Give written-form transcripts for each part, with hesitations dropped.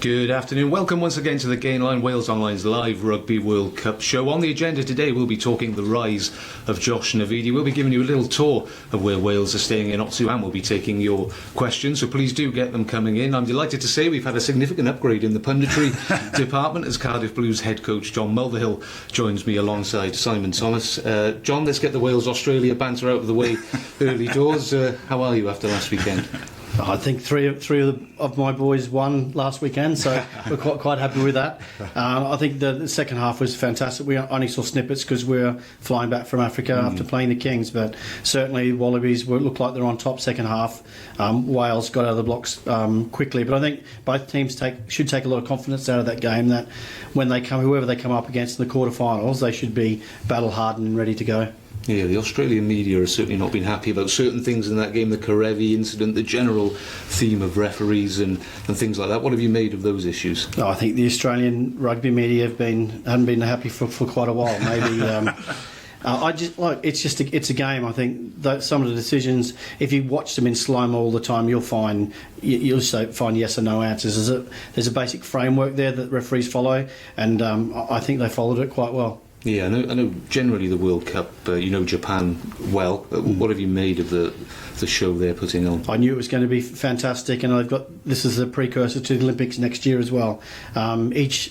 Good afternoon. Welcome once again to the Gainline Wales Online's live Rugby World Cup show. On the agenda today, we'll be talking the rise of Josh Navidi. We'll be giving you a little tour of where Wales are staying in Otsu, and we'll be taking your questions, so please do get them coming in. I'm delighted to say we've had a significant upgrade in the punditry department as Cardiff Blues head coach John Mulvihill joins me alongside Simon Thomas. John, let's get the Wales-Australia banter out of the way early doors. How are you after last weekend? I think three of my boys won last weekend, so we're quite happy with that. I think the second half was fantastic. We only saw snippets because we were flying back from Africa after playing the Kings, but certainly Wallabies looked like they're on top second half. Wales got out of the blocks quickly, but I think both teams should take a lot of confidence out of that game, that when they come, whoever they come up against in the quarterfinals, they should be battle hardened and ready to go. Yeah, the Australian media has certainly not been happy about certain things in that game, the Karevi incident, the general theme of referees and things like that. What have you made of those issues? Oh, I think the Australian rugby media haven't been happy for quite a while. Maybe it's a game. I think that some of the decisions, if you watch them in slow-mo all the time, you'll find yes or no answers. There's a basic framework there that referees follow, and I think they followed it quite well. Yeah, I know generally the World Cup, Japan well. What have you made of the show they're putting on? I knew it was going to be fantastic, and this is a precursor to the Olympics next year as well. Each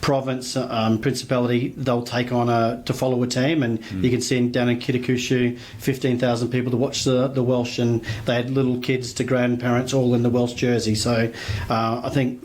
province, principality, they'll take on to follow a team, and you can see down in Kitakyushu, 15,000 people to watch the Welsh, and they had little kids to grandparents all in the Welsh jersey. So I think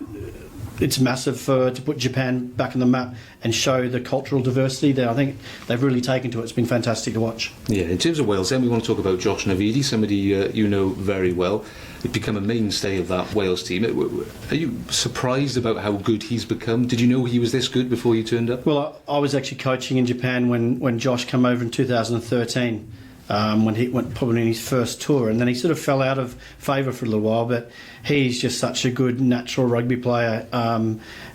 it's massive to put Japan back on the map and show the cultural diversity there. I think they've really taken to it. It's been fantastic to watch. Yeah, in terms of Wales, then we want to talk about Josh Navidi, somebody you know very well. He's become a mainstay of that Wales team. Are you surprised about how good he's become? Did you know he was this good before you turned up? Well, I was actually coaching in Japan when Josh came over in 2013. When he went probably in his first tour, and then he sort of fell out of favour for a little while, but he's just such a good natural rugby player.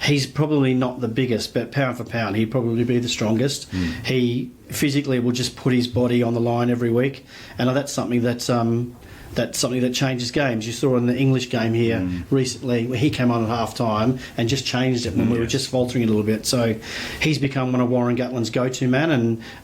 He's probably not the biggest, but pound for pound he'd probably be the strongest. He physically will just put his body on the line every week, and that's something that changes games. You saw in the English game here recently where he came on at half time and just changed it when we were just faltering a little bit. So he's become one of Warren Gatland's go-to men,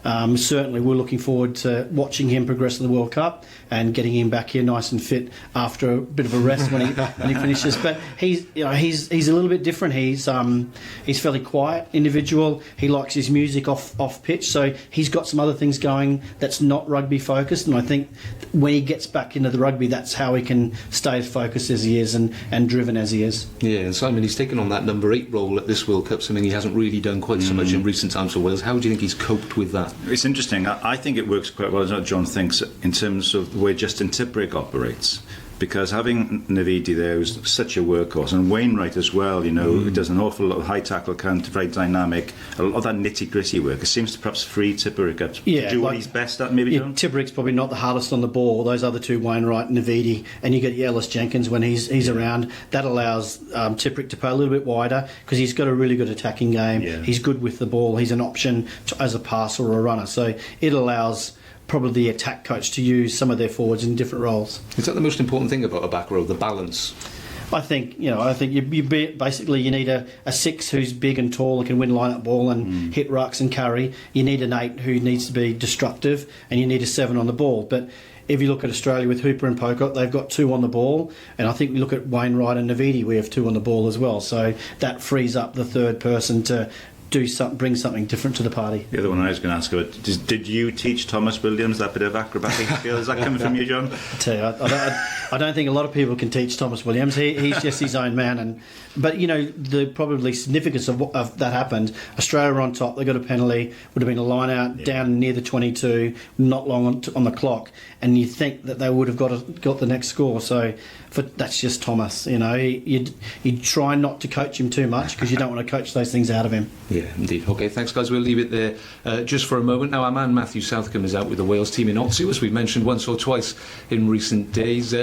and certainly we're looking forward to watching him progress in the World Cup and getting him back here nice and fit after a bit of a rest when he finishes. But he's a little bit different. He's fairly quiet individual. He likes his music off pitch, so he's got some other things going that's not rugby focused, and I think when he gets back into the rugby, that's how he can stay as focused as he is and driven as he is. Yeah, and Simon, he's taken on that number 8 role at this World Cup, something he hasn't really done quite so much in recent times for Wales. How do you think he's coped with that? It's interesting. I think it works quite well, as John thinks, in terms of the way Justin Tipuric operates. Because having Navidi there, who's such a workhorse, and Wainwright as well, who does an awful lot of high tackle count, very dynamic, a lot of that nitty-gritty work. It seems to perhaps free Tipuric up to do what he's best at, maybe, John? Tipuric's probably not the hardest on the ball. Those other two, Wainwright and Navidi, and you get Ellis Jenkins when he's around. That allows Tipuric to play a little bit wider because he's got a really good attacking game. Yeah. He's good with the ball. He's an option as a passer or a runner. So it allows probably the attack coach to use some of their forwards in different roles. Is that the most important thing about a back row, the balance? I think you basically you need a 6 who's big and tall and can win line-up ball and hit rucks and carry. You need an 8 who needs to be destructive, and you need a 7 on the ball. But if you look at Australia with Hooper and Pocock, they've got 2 on the ball, and I think we look at Wainwright and Navidi, we have 2 on the ball as well. So that frees up the third person to bring something different to the party. The other one I was going to ask about, did you teach Thomas Williams that bit of acrobatic skill? Is that coming from you, John? I tell you, I don't think a lot of people can teach Thomas Williams. He's just his own man. But the probably significance of that happened. Australia were on top. They got a penalty. Would have been a line out down near the 22, not long on the clock. And you think that they would have got the next score. So that's just Thomas. You try not to coach him too much because you don't want to coach those things out of him. Yeah, indeed. Okay, thanks, guys. We'll leave it there just for a moment. Now, our man Matthew Southcombe is out with the Wales team in Otsu, as we've mentioned once or twice in recent days.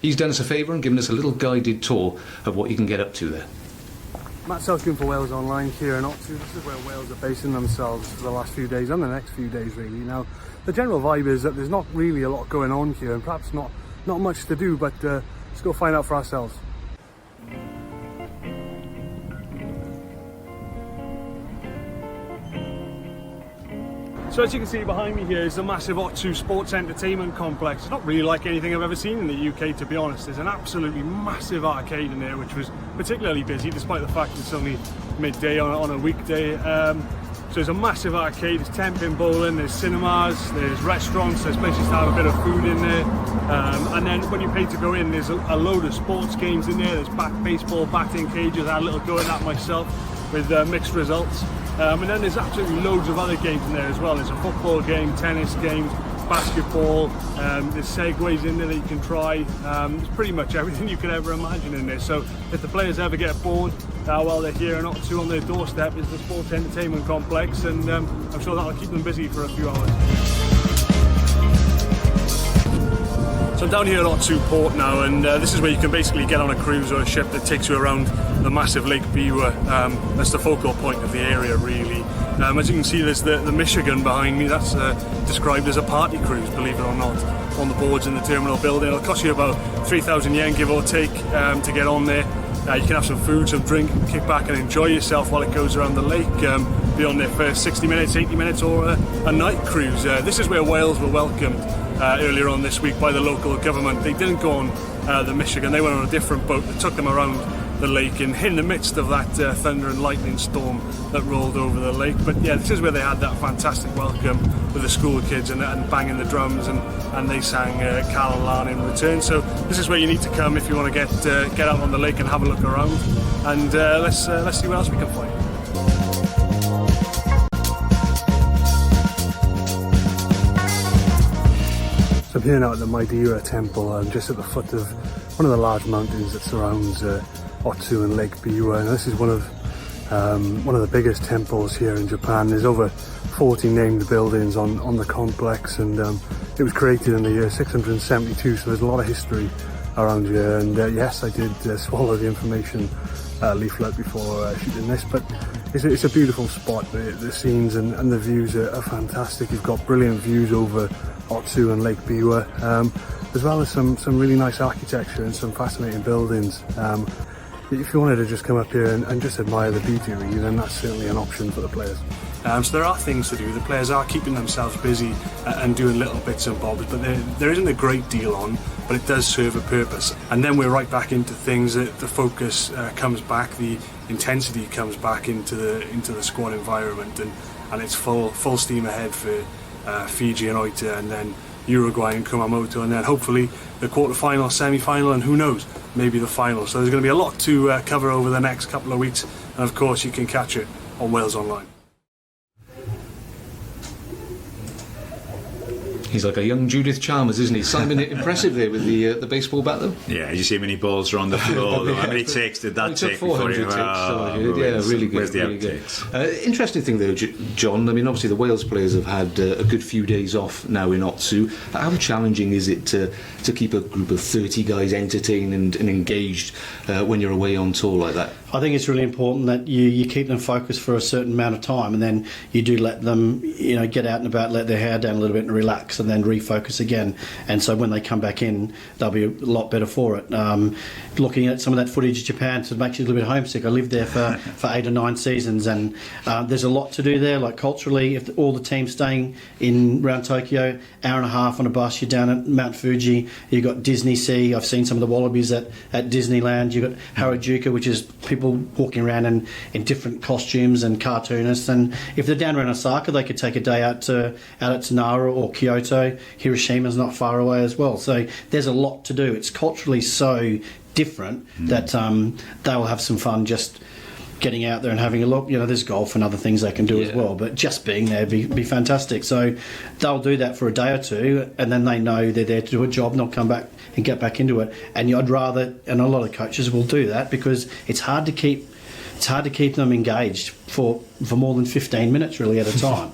He's done us a favour and given us a little guided tour of what you can get up to there. Matt Southcombe for Wales Online here in Otsu. This is where Wales are basing themselves for the last few days and the next few days, really. Now, the general vibe is that there's not really a lot going on here, and perhaps not much to do, but let's go find out for ourselves. So as you can see behind me here is the massive O2 Sports Entertainment Complex. It's not really like anything I've ever seen in the UK, to be honest. There's an absolutely massive arcade in there, which was particularly busy, despite the fact it's only midday on a weekday. So there's a massive arcade, there's 10-pin bowling, there's cinemas, there's restaurants, there's places to have a bit of food in there. And then when you pay to go in, there's a load of sports games in there. There's baseball, batting cages. I had a little go at that myself with mixed results. And then there's absolutely loads of other games in there as well. There's a football game, tennis games, basketball, there's segways in there that you can try. There's pretty much everything you could ever imagine in there. So if the players ever get bored while they're here and O2 on their doorstep is the Sports Entertainment Complex, and I'm sure that'll keep them busy for a few hours. So I'm down here at O2 Port now, and this is where you can basically get on a cruise or a ship that takes you around the massive Lake Biwa. That's the focal point of the area, really. As you can see, there's the Michigan behind me. That's described as a party cruise, believe it or not, on the boards in the terminal building. It'll cost you about 3,000 yen, give or take, to get on there. You can have some food, some drink, kick back and enjoy yourself while it goes around the lake. Be on there for 60 minutes, 80 minutes, or a night cruise. This is where Wales were welcomed earlier on this week by the local government. They didn't go on the Michigan, they went on a different boat that took them around the lake in the midst of that thunder and lightning storm that rolled over the lake. But yeah, this is where they had that fantastic welcome with the school kids and banging the drums, and they sang Carol Lan in return. So this is where you need to come if you want to get out on the lake and have a look around, and let's see what else we can find. So I'm here now at the Madeira Temple, just at the foot of one of the large mountains that surrounds O2 and Lake Biwa. And this is one of the biggest temples here in Japan. There's over 40 named buildings on the complex, and it was created in the year 672, so there's a lot of history around here. And yes, I did swallow the information leaflet before shooting this, but it's a beautiful spot. The scenes and the views are fantastic. You've got brilliant views over O2 and Lake Biwa, as well as some really nice architecture and some fascinating buildings. If you wanted to just come up here and just admire the beauty, really, then that's certainly an option for the players. So there are things to do. The players are keeping themselves busy and doing little bits and bobs, but there isn't a great deal on, but it does serve a purpose. And then we're right back into things. The focus comes back, the intensity comes back into the squad environment, and it's full steam ahead for Fiji and Oita, and then Uruguay and Kumamoto, and then hopefully the quarter-final, semi-final, and who knows, maybe the final. So there's going to be a lot to cover over the next couple of weeks, and of course you can catch it on Wales Online. He's like a young Judith Chalmers, isn't he? Simon, impressive there with the baseball bat, though. Yeah, you see how many balls are on the floor, though. How many takes did that take before he... Yeah, really good. Where's the really outtakes? Good. Interesting thing, though, John, I mean, obviously the Wales players have had a good few days off now in O2. How challenging is it to keep a group of 30 guys entertained and engaged when you're away on tour like that? I think it's really important that you keep them focused for a certain amount of time, and then you do let them, get out and about, let their hair down a little bit and relax, and then refocus again. And so when they come back in, they'll be a lot better for it. Looking at some of that footage of Japan, so it makes you a little bit homesick. I lived there for 8 or 9 seasons, and there's a lot to do there. Like culturally, if all the teams staying in around Tokyo, hour and a half on a bus, you're down at Mount Fuji. You've got Disney Sea. I've seen some of the wallabies at Disneyland. You've got Harajuku, which is people walking around in different costumes and cartoonists. And if they're down around Osaka, they could take a day out at Nara or Kyoto. Hiroshima's not far away as well. So there's a lot to do. It's culturally so different that they will have some fun just getting out there and having a look. There's golf and other things they can do as well, but just being there be fantastic. So they'll do that for a day or two, and then they know they're there to do a job, not come back and get back into it. And I'd rather, and a lot of coaches will do that, because it's hard to keep them engaged for more than 15 minutes really at a time.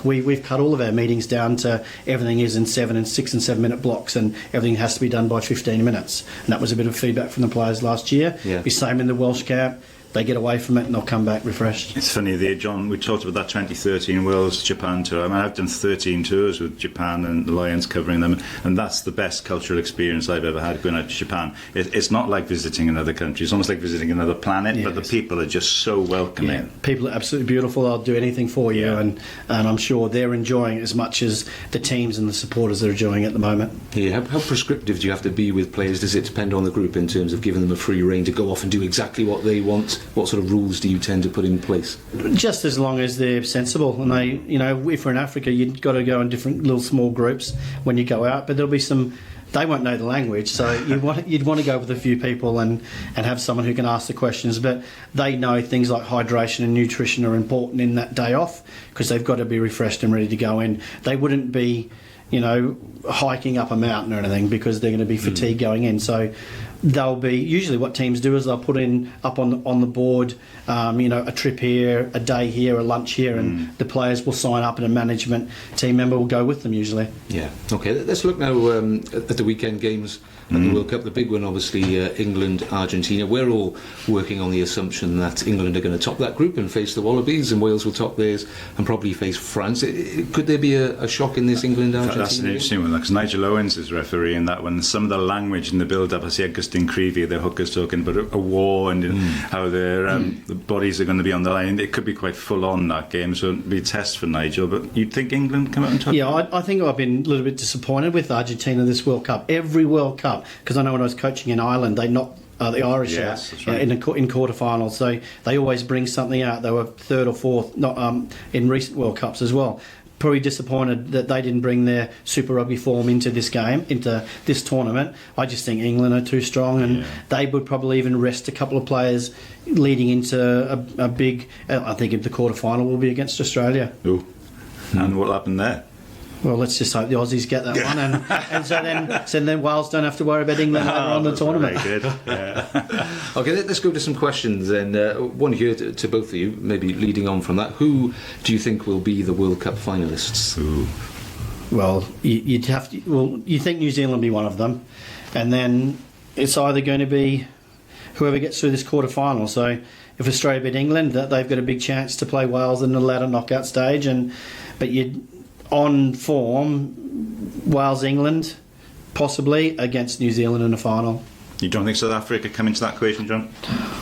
We've cut all of our meetings down to everything is in 6 and 7 minute blocks, and everything has to be done by 15 minutes. And that was a bit of feedback from the players last year. The same in the Welsh camp. they get away from it and they'll come back refreshed. It's funny there, John, we talked about that 2013 Wales-Japan tour. I mean, I've done 13 tours with Japan and the Lions covering them, and that's the best cultural experience I've ever had going out to Japan. It's not like visiting another country, it's almost like visiting another planet, but the people are just so welcoming. Yeah, people are absolutely beautiful. They'll do anything for you, and I'm sure they're enjoying it as much as the teams and the supporters are enjoying it at the moment. Yeah, how prescriptive do you have to be with players? Does it depend on the group in terms of giving them a free rein to go off and do exactly what they want? What sort of rules do you tend to put in place? Just as long as they're sensible, and they, you know, if we're in Africa, you've got to go in different little small groups when you go out, but there'll be some. They won't know the language, so you'd want to go with a few people and have someone who can ask the questions. But they know things like hydration and nutrition are important in that day off because they've got to be refreshed and ready to go in. They wouldn't be, you know, hiking up a mountain or anything because they're going to be fatigued going in. So they'll be, usually what teams do is they'll put in up on the board, you know, a trip here, a day here, a lunch here, and the players will sign up and a management team member will go with them usually. Yeah. Okay, let's look now at the weekend games at the World Cup. The big one, obviously, England, Argentina. We're all working on the assumption that England are going to top that group and face the Wallabies, and Wales will top theirs and probably face France. Could there be a shock in this England-Argentina? That's an interesting one, because Nigel Owens is refereeing that one. Some of the language in the build-up, I see Augustine Creevy, the hookers, talking about a war and how their the bodies are going to be on the line. It could be quite full-on, that game, so it'd be a test for Nigel. But you'd think England come out and top? Yeah, I think I've been a little bit disappointed with Argentina this World Cup. Every World Cup, because I know when I was coaching in Ireland, they knocked the Irish out right. in quarterfinals. So they always bring something out. They were third or fourth, not in recent World Cups as well. Probably disappointed that they didn't bring their Super Rugby form into this game, into this tournament. I just think England are too strong, and they would probably even rest a couple of players leading into a big. I think the quarterfinal will be against Australia. Ooh. And what happened there? Well, let's just hope the Aussies get that one, and so then Wales don't have to worry about England later on the tournament. Very good. Yeah. Okay, let's go to some questions then. One here to both of you, maybe leading on from that. Who do you think will be the World Cup finalists? Ooh. Well, you'd have to. Well, you think New Zealand will be one of them, and then it's either going to be whoever gets through this quarter-final. So if Australia beat England, they've got a big chance to play Wales in the latter knockout stage, but you'd. On form, Wales-England, possibly against New Zealand in the final. You don't think South Africa come into that equation, John?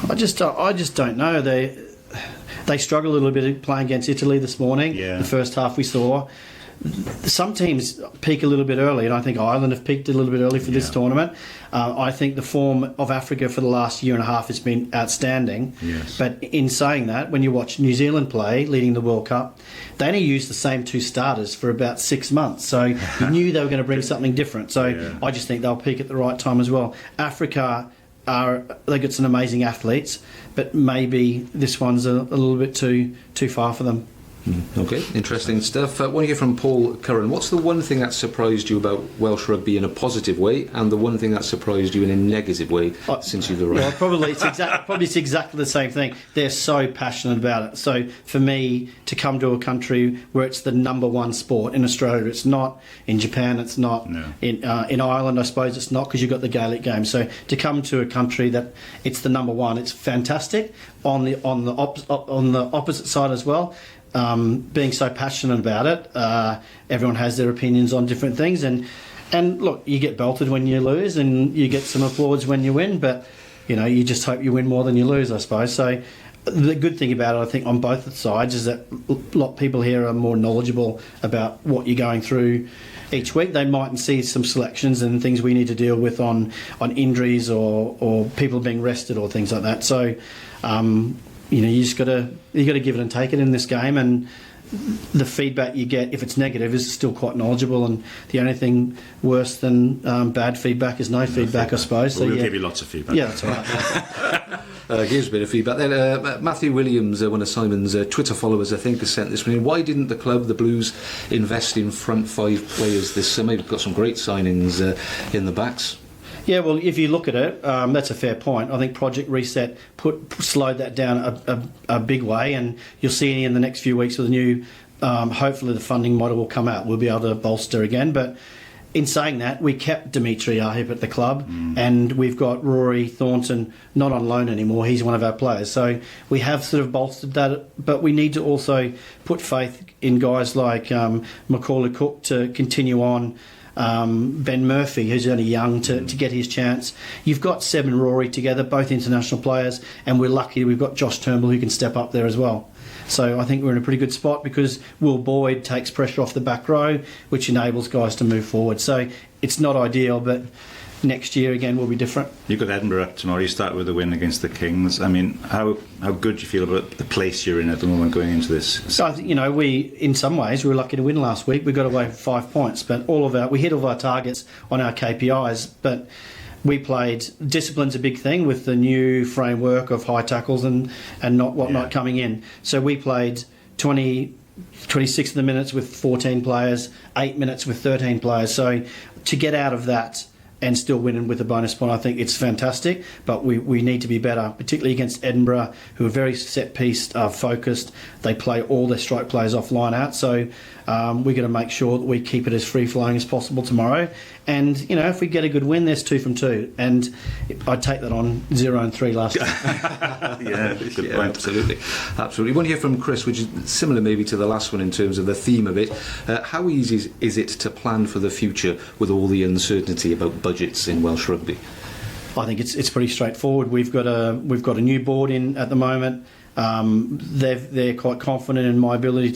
I just don't know. They struggled a little bit playing against Italy this morning. Yeah. The first half we saw. Some teams peak a little bit early, and I think Ireland have peaked a little bit early for this tournament. I think the form of Africa for the last year and a half has been outstanding. Yes. But in saying that, when you watch New Zealand play, leading the World Cup, they only used the same two starters for about 6 months. So you knew they were going to bring something different. So I just think they'll peak at the right time as well. Africa, they've got some amazing athletes, but maybe this one's a little bit too far for them. Okay, interesting stuff. One here from Paul Curran. What's the one thing that surprised you about Welsh rugby in a positive way, and the one thing that surprised you in a negative way since you've arrived? Well, probably it's exactly the same thing. They're so passionate about it. So for me to come to a country where it's the number one sport, in Australia it's not, in Japan it's not, in Ireland I suppose it's not because you've got the Gaelic game. So to come to a country that it's the number one, it's fantastic. On the opposite side as well. Being so passionate about it, everyone has their opinions on different things, and look, you get belted when you lose, and you get some applause when you win, but you know, you just hope you win more than you lose, I suppose. So the good thing about it, I think, on both sides is that a lot of people here are more knowledgeable about what you're going through each week. They mightn't see some selections and things we need to deal with on injuries or people being rested or things like that. So you know, you got to give it and take it in this game, and the feedback you get, if it's negative, is still quite knowledgeable, and the only thing worse than bad feedback is no feedback, I suppose. Well, we'll give you lots of feedback. Yeah, that's right. Gives a bit of feedback. Then Matthew Williams, one of Simon's Twitter followers, I think, has sent this one in. Why didn't the club, the Blues, invest in front five players this summer? We've got some great signings in the backs. Yeah, well, if you look at it, that's a fair point. I think Project Reset slowed that down a big way, and you'll see in the next few weeks with the new, hopefully the funding model will come out. We'll be able to bolster again. But in saying that, we kept Dimitri, our hip, at the club, and we've got Rory Thornton not on loan anymore. He's one of our players. So we have sort of bolstered that, but we need to also put faith in guys like Macaulay Cook to continue on. Ben Murphy, who's only young, to get his chance. You've got Seb and Rory together, both international players, and we're lucky we've got Josh Turnbull who can step up there as well. So I think we're in a pretty good spot because Will Boyd takes pressure off the back row, which enables guys to move forward. So it's not ideal, but next year again will be different. You've got Edinburgh up tomorrow. You start with a win against the Kings. I mean, how good do you feel about the place you're in at the moment going into this? So we in some ways we were lucky to win last week. We got away with 5 points, but we hit all of our targets on our KPIs. But we played. Discipline's a big thing with the new framework of high tackles and whatnot coming in. So we played 26 of the minutes with 14 players, 8 minutes with 13 players. So to get out of that and still winning with a bonus point, I think it's fantastic, but we need to be better, particularly against Edinburgh, who are very set-piece focused. They play all their strike players off line out, so we've got to make sure that we keep it as free-flowing as possible tomorrow. And, if we get a good win, there's 2 from 2. And I'd take that on 0-3 last year. Good point. Absolutely. I want to hear from Chris, which is similar maybe to the last one in terms of the theme of it. How easy is it to plan for the future with all the uncertainty about budgets in Welsh Rugby? I think it's pretty straightforward. We've got a new board in at the moment. They're quite confident in my ability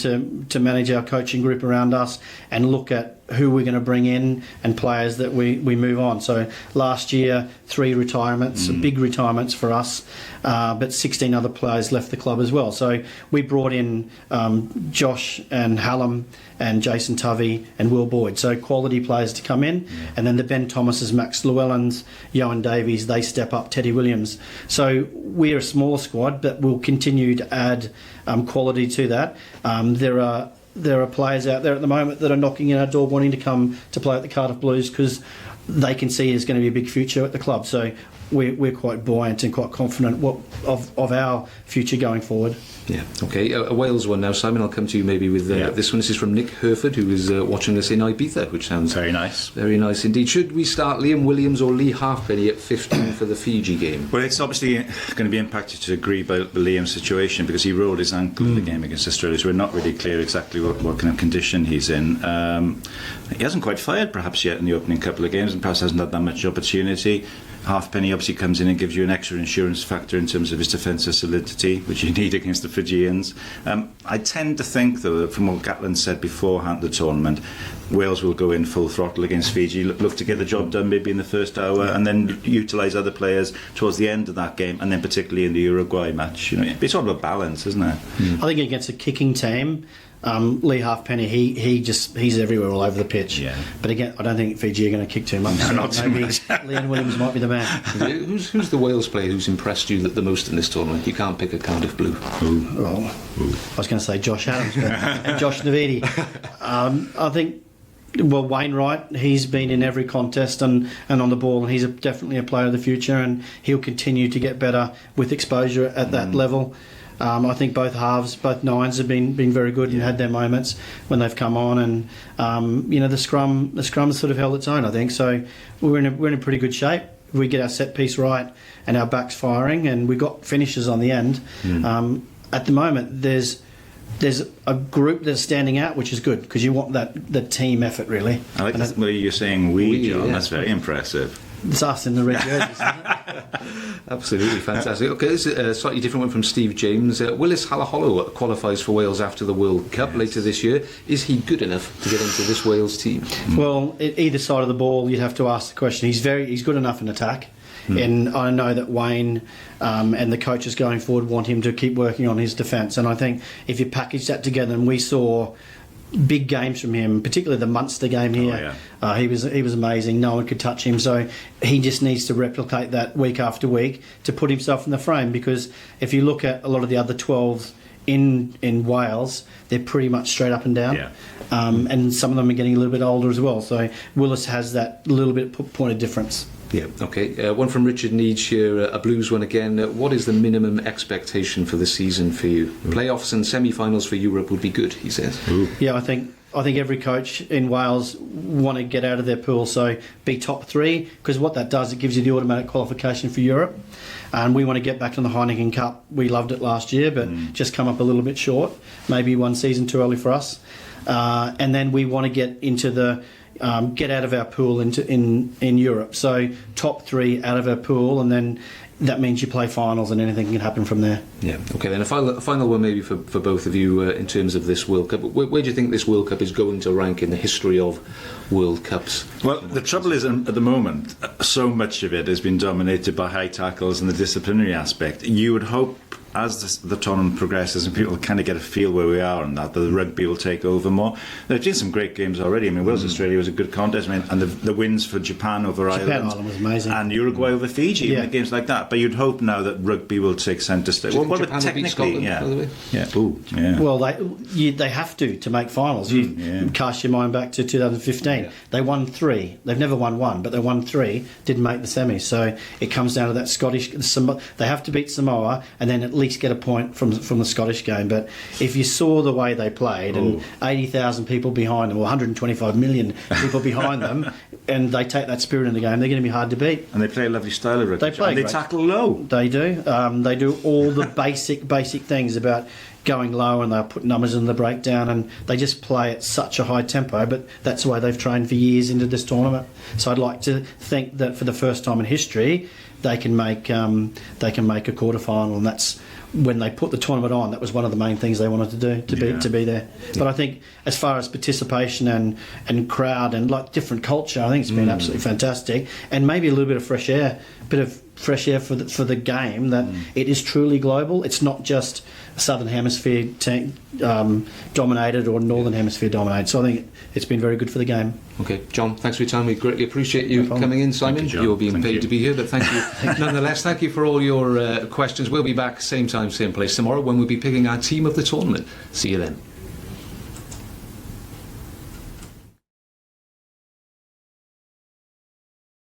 to manage our coaching group around us and look at who we're going to bring in and players that we move on. So last year, 3 retirements, big retirements for us, but 16 other players left the club as well. So we brought in Josh and Hallam and Jason Tovey and Will Boyd. So quality players to come in. And then the Ben Thomases, Max Llewellyns, Johan Davies, they step up, Teddy Williams. So we're a smaller squad, but we'll continue to add quality to that. There are players out there at the moment that are knocking in our door wanting to come to play at the Cardiff Blues because they can see there's going to be a big future at the club. So we're quite buoyant and quite confident of our future going forward. Yeah, okay. A Wales one now. Simon, I'll come to you maybe with this one. This is from Nick Herford, who is watching us in Ibiza, which sounds very nice. Very nice indeed. Should we start Liam Williams or Lee Halfpenny at 15 for the Fiji game? Well, it's obviously going to be impacted to a degree by the Liam situation because he rolled his ankle in the game against Australia, so we're not really clear exactly what kind of condition he's in. He hasn't quite fired perhaps yet in the opening couple of games and perhaps hasn't had that much opportunity. Halfpenny obviously comes in and gives you an extra insurance factor in terms of his defensive solidity, which you need against the Fijians. I tend to think, though, that from what Gatland said beforehand the tournament, Wales will go in full throttle against Fiji, look to get the job done maybe in the first hour, and then utilise other players towards the end of that game, and then particularly in the Uruguay match. It's all about balance, isn't it? I think against a kicking team, Lee Halfpenny, he's everywhere all over the pitch. Yeah. But again, I don't think Fiji are going to kick too much. No, not too much. Liam Williams might be the man. Who's the Wales player who's impressed you the most in this tournament? You can't pick a Cardiff Blue. I was going to say Josh Adams and Josh Navidi. I think, well, Wainwright, he's been in every contest and on the ball, and he's definitely a player of the future, and he'll continue to get better with exposure at that level. I think both halves, both nines have been very good and had their moments when they've come on, and the scrum sort of held its own, I think. So we're in pretty good shape. If we get our set piece right and our backs firing, and we've got finishes on the end. At the moment, there's a group that's standing out, which is good because you want the team effort really. I like that where you're saying we, John. Yeah. That's very impressive. It's us in the red jerseys, isn't it? Absolutely fantastic. Okay, this is a slightly different one from Steve James. Willis Halaholo qualifies for Wales after the World Cup later this year. Is he good enough to get into this Wales team? Well, either side of the ball, you'd have to ask the question. He's good enough in attack. And I know that Wayne and the coaches going forward want him to keep working on his defence. And I think if you package that together, and we saw big games from him, particularly the Munster game here. He was amazing. No one could touch him. So he just needs to replicate that week after week to put himself in the frame. Because if you look at a lot of the other 12s in Wales, they're pretty much straight up and down. And some of them are getting a little bit older as well. So Willis has that little bit point of difference. Yeah, okay. One from Richard Needs here, a Blues one again. What is the minimum expectation for the season for you? Playoffs and semi-finals for Europe would be good, he says. Yeah, I think I think every coach in Wales want to get out of their pool, so be top 3, because what that does, it gives you the automatic qualification for Europe. And we want to get back to the Heineken Cup. We loved it last year, but just come up a little bit short. Maybe one season too early for us. And then we want to get into the get out of our pool in Europe. So top 3 out of our pool, and then that means you play finals, and anything can happen from there. Yeah. Okay. Then a final one maybe for both of you in terms of this World Cup. Where do you think this World Cup is going to rank in the history of World Cups? Well, the trouble is, at the moment, so much of it has been dominated by high tackles and the disciplinary aspect. You would hope, as the tournament progresses and people kind of get a feel where we are, and that the rugby will take over more. There've been some great games already. I mean, Wales-Australia was a good contest, and the wins for Japan over Ireland was amazing, and Uruguay over Fiji, games like that. But you'd hope now that rugby will take centre stage. Well, Japan will beat Scotland, by the way? Yeah. Ooh, yeah. Well, they have to make finals. You cast your mind back to 2015. Yeah. They won 3. They've never won 1, but they won 3. Didn't make the semis. So it comes down to that Scottish. They have to beat Samoa and then at least get a point from the Scottish game. But if you saw the way they played, and 80,000 people behind them, or 125 million people behind them, and they take that spirit in the game, they're going to be hard to beat. And they play a lovely style of rugby. They tackle low. They do. They do all the basic things about going low, and they'll put numbers in the breakdown, and they just play at such a high tempo. But that's the way they've trained for years into this tournament. So I'd like to think that for the first time in history, they can make a quarter final, and that's when they put the tournament on. That was one of the main things they wanted to do to be there. But I think as far as participation and crowd and like different culture, I think it's been absolutely fantastic, and maybe a little bit of fresh air for the game, that it is truly global. It's not just Southern Hemisphere dominated or Northern Hemisphere dominated. So I think it's been very good for the game. Okay, John, thanks for your time. We greatly appreciate you coming in, Simon. You're being paid to be here, but thank you. Nonetheless, thank you for all your questions. We'll be back same time, same place tomorrow when we'll be picking our team of the tournament. See you then.